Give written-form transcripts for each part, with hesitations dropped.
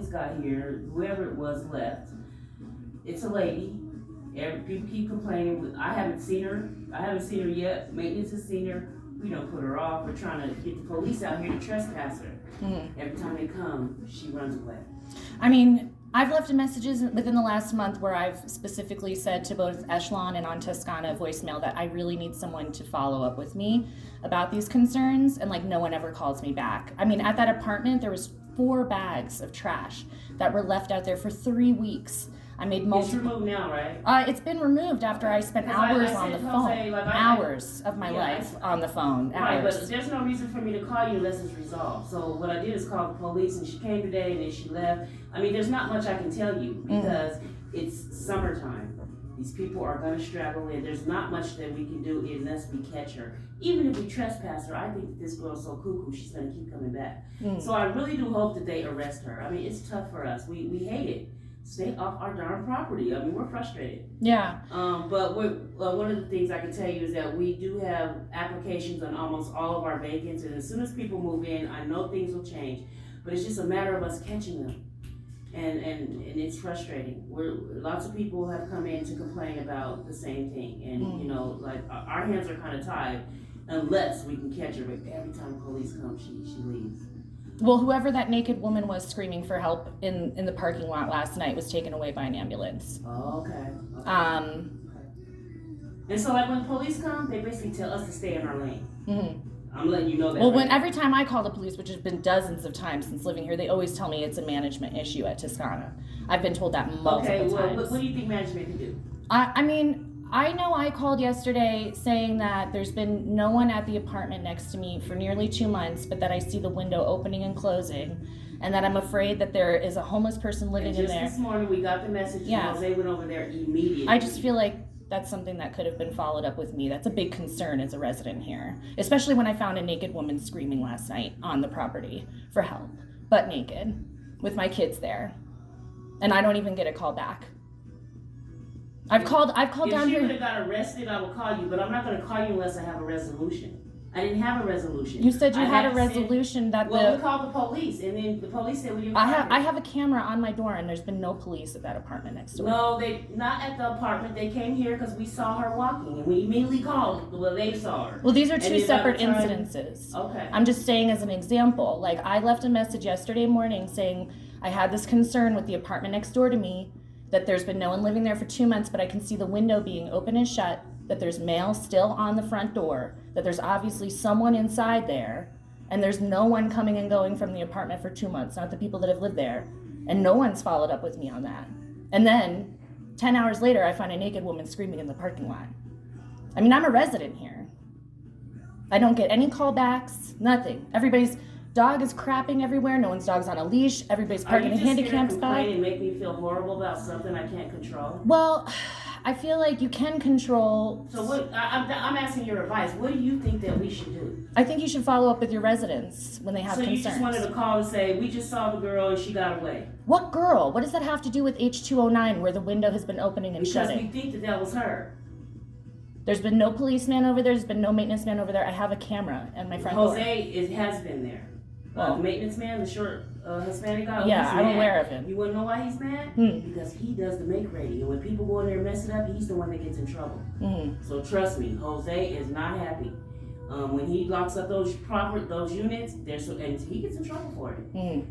got here, whoever it was left. It's a lady. People keep complaining. I haven't seen her yet. Maintenance has seen her. We don't put her off. We're trying to get the police out here to trespass her. Every time they come, she runs away. I mean, I've left messages within the last month where I've specifically said to both Echelon and on Toscana voicemail that I really need someone to follow up with me about these concerns, and like no one ever calls me back. I mean, at that apartment, there was 4 bags of trash that were left out there for 3 weeks. I made multiple. It's removed now, right? It's been removed after I spent hours on the phone. Hours of my life on the phone. Right, but there's no reason for me to call you unless it's resolved. So what I did is call the police, and she came today, and then she left. I mean, there's not much I can tell you because it's summertime. These people are going to straggle in. There's not much that we can do unless we catch her. Even if we trespass her, I think that this girl's so cuckoo, she's going to keep coming back. So I really do hope that they arrest her. I mean, it's tough for us. We hate it. Stay off our darn property. I mean, we're frustrated. Yeah. But one of the things I can tell you is that we do have applications on almost all of our vacants, and as soon as people move in, I know things will change. But it's just a matter of us catching them, and it's frustrating. Lots of people have come in to complain about the same thing, and you know, like our hands are kind of tied unless we can catch her. But every time the police come, she leaves. Well, whoever that naked woman was screaming for help in the parking lot last night was taken away by an ambulance. Oh, okay. And so, like, when police come, they basically tell us to stay in our lane. I'm letting you know that. Well, every time I call the police, which has been dozens of times since living here, they always tell me it's a management issue at Toscana. I've been told that multiple times. Okay, well, what do you think management can do? I mean, I know I called yesterday saying that there's been no one at the apartment next to me for nearly 2 months, but that I see the window opening and closing, and that I'm afraid that there is a homeless person living in there. Just this morning we got the message, and Jose went over there immediately. I just feel like that's something that could have been followed up with me. That's a big concern as a resident here, especially when I found a naked woman screaming last night on the property for help, butt naked, with my kids there, and I don't even get a call back. I've called down here. If she would have got arrested, I will call you, but I'm not going to call you unless I have a resolution. I didn't have a resolution. You said you had a resolution that we called the police, and then the police said we didn't. I have a camera on my door, and there's been no police at that apartment next door. No, they not at the apartment. They came here because we saw her walking, and we immediately called. Well, they saw her. Well, these are 2 separate incidences. Okay. I'm just saying as an example. Like, I left a message yesterday morning saying I had this concern with the apartment next door to me, that there's been no one living there for 2 months, but I can see the window being open and shut, that there's mail still on the front door, that there's obviously someone inside there, and there's no one coming and going from the apartment for 2 months, not the people that have lived there, and no one's followed up with me on that. And then 10 hours later, I find a naked woman screaming in the parking lot. I mean, I'm a resident here. I don't get any callbacks, nothing. Everybody's dog is crapping everywhere. No one's dog's on a leash. Everybody's parking a handicap spot. Are you just here to complain and make me feel horrible about something I can't control? Well, I feel like you can control. So what? I'm asking your advice. What do you think that we should do? I think you should follow up with your residents when they have concerns. So you just wanted to call and say, we just saw the girl and she got away. What girl? What does that have to do with H209 where the window has been opening and shutting? Because we think that was her. There's been no policeman over there. There's been no maintenance man over there. I have a camera at my front door. Jose has been there. The maintenance man, the short Hispanic guy. Yeah, I'm aware of him. You want to know why he's mad? Because he does the make ready. And when people go in there and mess it up, he's the one that gets in trouble. So trust me, Jose is not happy. When he locks up those units, and he gets in trouble for it.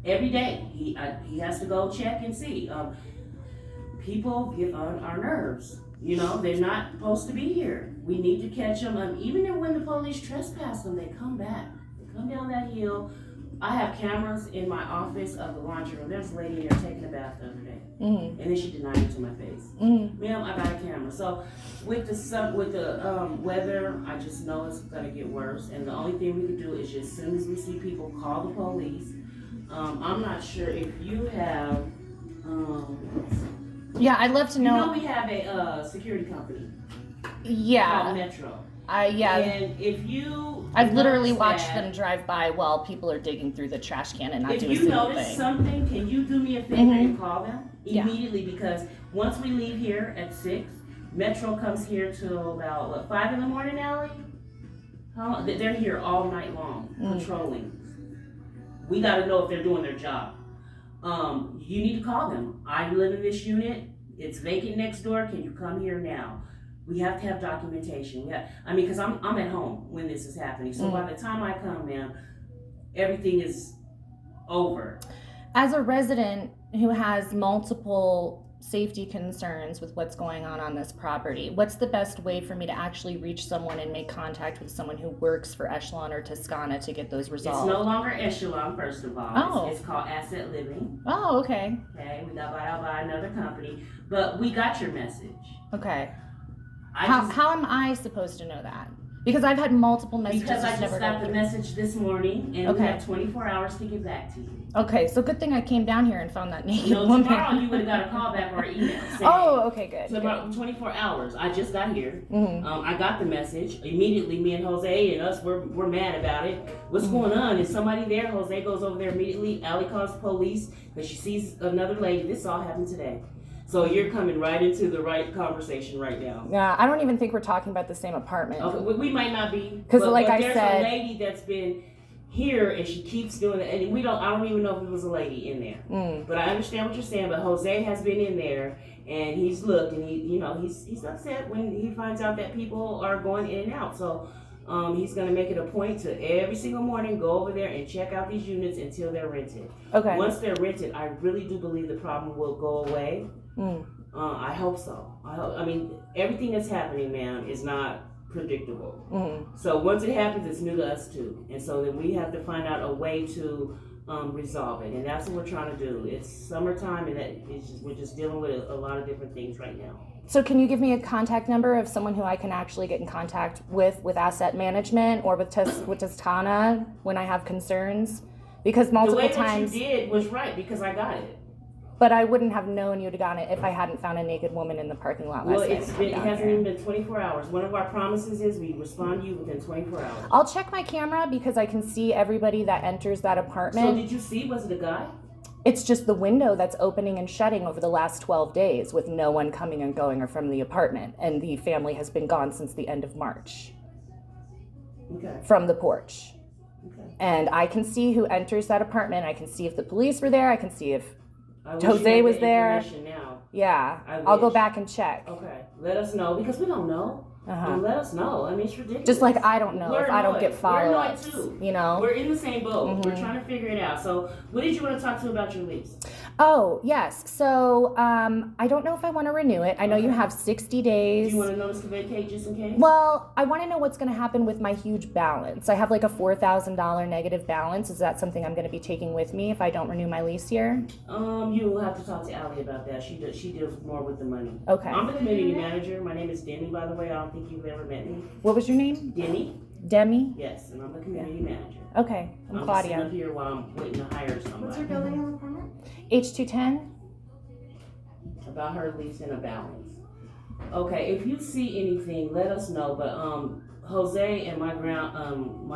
Every day, he has to go check and see. People get on our nerves. You know, they're not supposed to be here. We need to catch them. Even when the police trespass them, they come back. Come down that hill. I have cameras in my office of the laundry room. There's a lady in there taking a bath the other day, and then she denied it to my face. Ma'am, I got a camera. So with the weather, I just know it's gonna get worse. And the only thing we can do is just as soon as we see people, call the police. I'm not sure if you have. Yeah, I'd love to know. You know we have a security company. Yeah. Called Metro. And if you. I've literally watched them drive by while people are digging through the trash can and not do a single thing. If you notice something, can you do me a favor and call them immediately? Because once we leave here at 6, Metro comes here till about 5 in the morning, Allie? They're here all night long patrolling. We got to know if they're doing their job. you need to call them. I live in this unit. It's vacant next door. Can you come here now? We have to have documentation. Yeah, I mean, because I'm at home when this is happening. So by the time I come, ma'am, everything is over. As a resident who has multiple safety concerns with what's going on this property, what's the best way for me to actually reach someone and make contact with someone who works for Echelon or Toscana to get those resolved? It's no longer Echelon, first of all. Oh. It's called Asset Living. Oh, okay. Okay, we got bought out by another company, but we got your message. Okay. How am I supposed to know that? Because I've had multiple messages. Because I just never got the message this morning, and we have 24 hours to get back to you. Okay, so good thing I came down here and found that naked No, woman. tomorrow you would have got a call back or an email. Oh, okay, good. So about 24 hours. I just got here. Mm-hmm. I got the message. Immediately, me and Jose and us, we're mad about it. What's going on? Is somebody there? Jose goes over there immediately. Allie calls the police because she sees another lady. This all happened today. So you're coming right into the right conversation right now. Yeah, I don't even think we're talking about the same apartment. Okay, we might not be. 'Cause like I there's said- a lady that's been here and she keeps doing it, and I don't even know if it was a lady in there. But I understand what you're saying. But Jose has been in there and he's looked, and he's upset when he finds out that people are going in and out. So he's gonna make it a point to every single morning go over there and check out these units until they're rented. Okay. Once they're rented, I really do believe the problem will go away. I hope so. I mean, everything that's happening, ma'am, is not predictable. So once it happens, it's new to us too, and so then we have to find out a way to resolve it, and that's what we're trying to do. It's summertime, and we're just dealing with a lot of different things right now. So can you give me a contact number of someone who I can actually get in contact with asset management or with Toscana when I have concerns? Because multiple the way times. What you did was right because I got it. But I wouldn't have known you'd have gotten it if I hadn't found a naked woman in the parking lot last Well, night. it hasn't even been 24 hours. One of our promises is we respond to you within 24 hours. I'll check my camera because I can see everybody that enters that apartment. So did you see? Was it a guy? It's just the window that's opening and shutting over the last 12 days with no one coming and going or from the apartment. And the family has been gone since the end of March. Okay. From the porch. Okay. And I can see who enters that apartment. I can see if the police were there. I can see if I wish Jose you had was the there. information Now. Yeah, I I'll go wish. back and check. Okay. Let us know because we don't know. Let us know. I mean, it's ridiculous. Just like I don't know We're if I don't annoyed. get follow-ups, We're annoyed too. you know? We're in the same boat. We're trying to figure it out. So, what did you want to talk to about your lease? Oh, yes. So I don't know if I want to renew it. I know you have 60 Do days. you want to notice to vacate just in case? Well, I want to know what's going to happen with my huge balance. I have like a $4,000 negative balance. Is that something I'm going to be taking with me if I don't renew my lease here? You will have to talk to Allie about that. She deals more with the money. Okay. I'm the community manager. My name is Demi, by the way. I don't think you've ever met me. What was your name? Demi? Demi? Yes, and I'm the community manager. Okay. I'm just Claudia. sitting up here while I'm waiting to hire somebody. What's your building and apartment? H210? About her lease and a balance. Okay, if you see anything, let us know. But Jose and my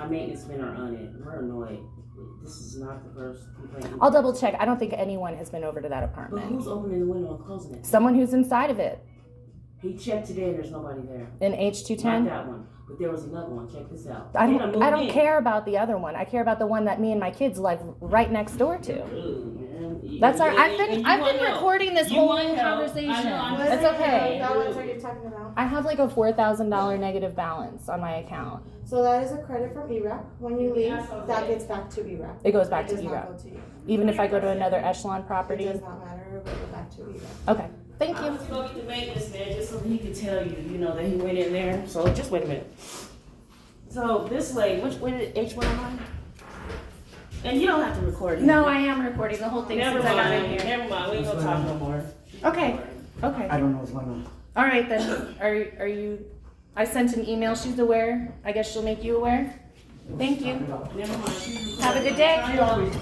maintenance men are on it. We're annoyed. This is not the first complaint. I'll double check. I don't think anyone has been over to that But apartment. who's opening the window and closing it? Someone who's inside of it. He checked today and there's nobody there. In Not H210? that one, but there was another one. Check this out. I Then don't moved in. care about the other one. I care about the one that me and my kids live right next door to. Ooh, man. That's all And- right. and you I've want been help. recording this You whole want help. conversation. I know, I'm That's just- okay. What balance are you talking about? I have like a $4,000 negative balance on my account. So that is a credit from EREP. When you leave, That's okay. that gets back to EREP. It goes back to It does not EREP. go to you. Even if I go to another Echelon It property? does not matter. It will go back to EREP. Okay. Thank I you. was going to get the maintenance man just so he could tell you, that he went in there. So just wait a minute. So this lady, which H109? And you don't have to record it. No, I am recording the whole thing Never since I got in mind. here. Never mind. We ain't gonna talk no more. Okay. Okay. I don't know what's going on. All right then. Are you? I sent an email. She's aware. I guess she'll make you aware. Thank you. Never mind. Have a good day. She always